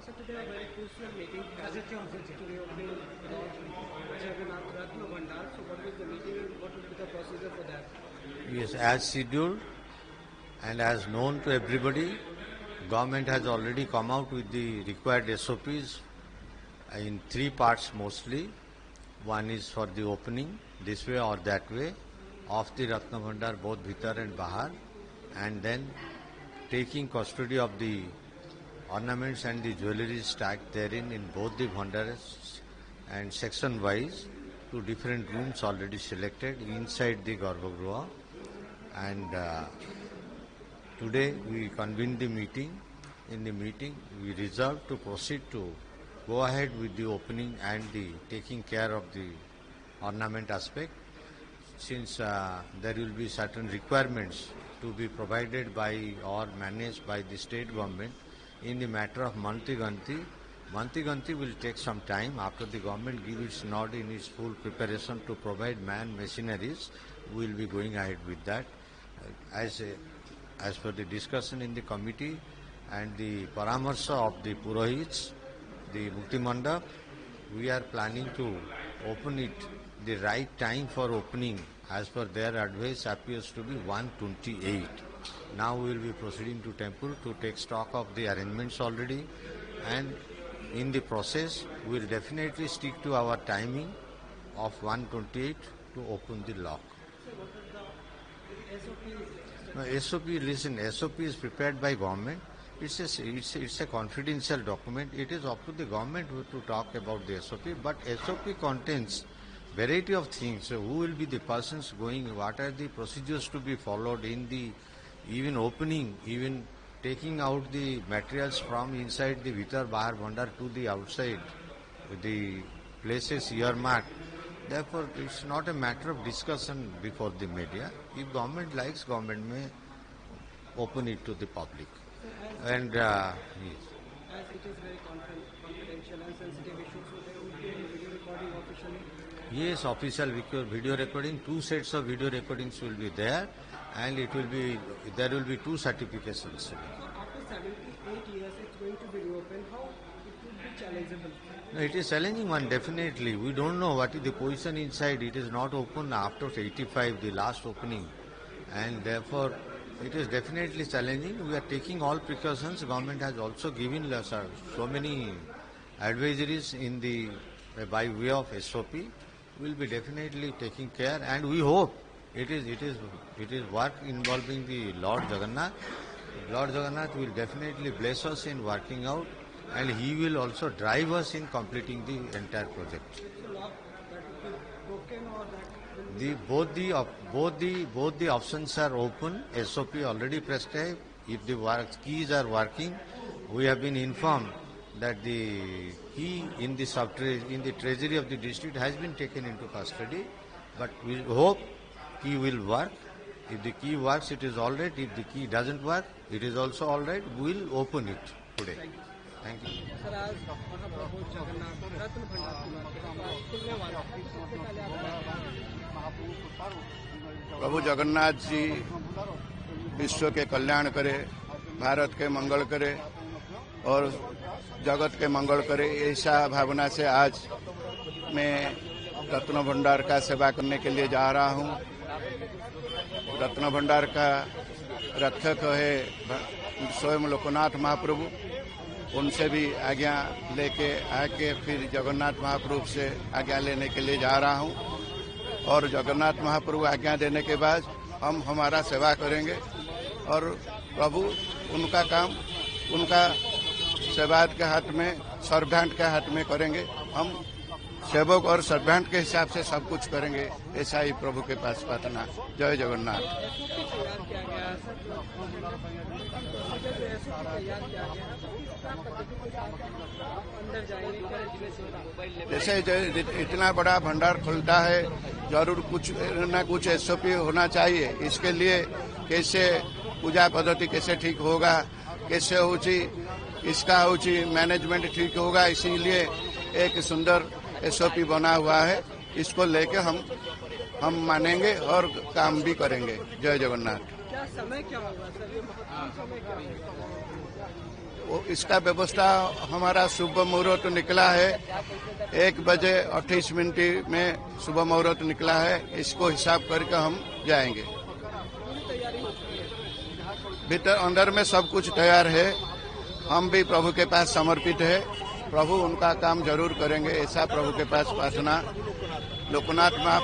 So today a very crucial meeting to reopening Lord Jagannath Ratna Bhandar. So what is the meeting and what will be the procedure for that? Yes, as scheduled and as known to everybody, government has already come out with the required SOPs in three parts mostly. One is for the opening this way or that way of the Ratna Bhandar, both Bhitar and Bahar, and then taking custody of the ornaments and the jewellery stacked therein in both the Bhandaras and section wise to different rooms already selected inside the Garbhagriha. And today we convened the meeting. In the meeting we resolved to proceed to go ahead with the opening and the taking care of the ornament aspect, since there will be certain requirements to be provided by or managed by the state government in the matter of Manti Ganti. Manti Ganti will take some time after the government give its nod in its full preparation to provide man machineries. We will be going ahead with that. As per the discussion in the committee and the Paramarsha of the Purohits, the Mukti Mandap, we are planning to open it. The right time for opening as per their advice appears to be 1:28. Now we will be proceeding to temple to take stock of the arrangements already, and in the process we will definitely stick to our timing of 1:28 to open the lock. SOP, listen, SOP is prepared by government. It's a confidential document. It is up to the government to talk about the SOP, but SOP contains variety of things. So who will be the persons going, what are the procedures to be followed in the even opening, even taking out the materials from inside the Bhitar Bahar Bhandar to the outside, the places earmarked. Therefore, it's not a matter of discussion before the media. If government likes, government may open it to the public. And yes. As it is very confidential and sensitive issue, so there will be a video recording officially? Yes, official video recording. 2 sets of video recordings will be there, and there will be 2 certifications. So after 78 years, it's going to be reopened. How it would be challengeable? No, it is challenging one, definitely. We don't know what is the position inside. It is not open after 85, the last opening, and therefore it is definitely challenging. We are taking all precautions. Government has also given us so many advisories in the by way of SOP. We will be definitely taking care, and we hope it is work involving the Lord Jagannath. Lord Jagannath will definitely bless us in working out, and he will also drive us in completing the entire project. So lock that will be broken or that Both the options are open. SOP already prescribed. If the keys are working, we have been informed that the key in the treasury of the district has been taken into custody. But we hope key will work. If the key works, it is all right. If the key doesn't work, it is also all right. We will open it today. Thank you. Sir आज महाप्रभु जगन्नाथ रत्न भंडार खुलने वाला है, सबसे पहले आप प्रभु जगन्नाथ जी विश्व के कल्याण करे, भारत के मंगल करे और जगत के मंगल करे, ऐसा भावना से आज मैं रत्न भंडार का सेवा करने के लिए जा रहा हूँ। रत्न भंडार का रक्षक है स्वयं लोकनाथ महाप्रभु, उनसे भी आज्ञा लेके आके फिर जगन्नाथ महाप्रभु से आज्ञा लेने के लिए जा रहा हूं, और जगन्नाथ महाप्रभु आज्ञा देने के बाद हम हमारा सेवा करेंगे और प्रभु उनका काम उनका सेवायत के हाथ में, सर्वेंट के हाथ में करेंगे। हम सेवक और सर्वेंट के हिसाब से सब कुछ करेंगे, ऐसा ही प्रभु के पास प्रार्थना। जय जगन्नाथ। तैयार किया गया है सर, तैयार किया गया है, अंदर जाएंगे। जैसे इतना बड़ा भंडार खुलता है, जरूर कुछ न कुछ एसओपी होना चाहिए। इसके लिए कैसे पूजा पद्धति कैसे ठीक होगा, कैसे होची इसका होची मैनेजमेंट ठीक होगा, इसीलिए एक सुंदर एसओपी बना हुआ है। इसको लेके हम मानेंगे और काम भी करेंगे। जय जगन्नाथ। क्या समय क्या होगा सर, ये महत्वपूर्ण समय क्या होगा? वो इसका व्यवस्था हमारा शुभ मुहूर्त निकला है, 1 बजे 28 मिनट में शुभ मुहूर्त निकला है। इसको हिसाब करके हम जाएंगे। तैयारी हो चुकी है, भीतर अंदर में सब कुछ तैयार है। हम भी प्रभु के पास समर्पित है, प्रभु उनका काम जरूर करेंगे, ऐसा प्रभु के पास प्रार्थना। लोकनाथ महा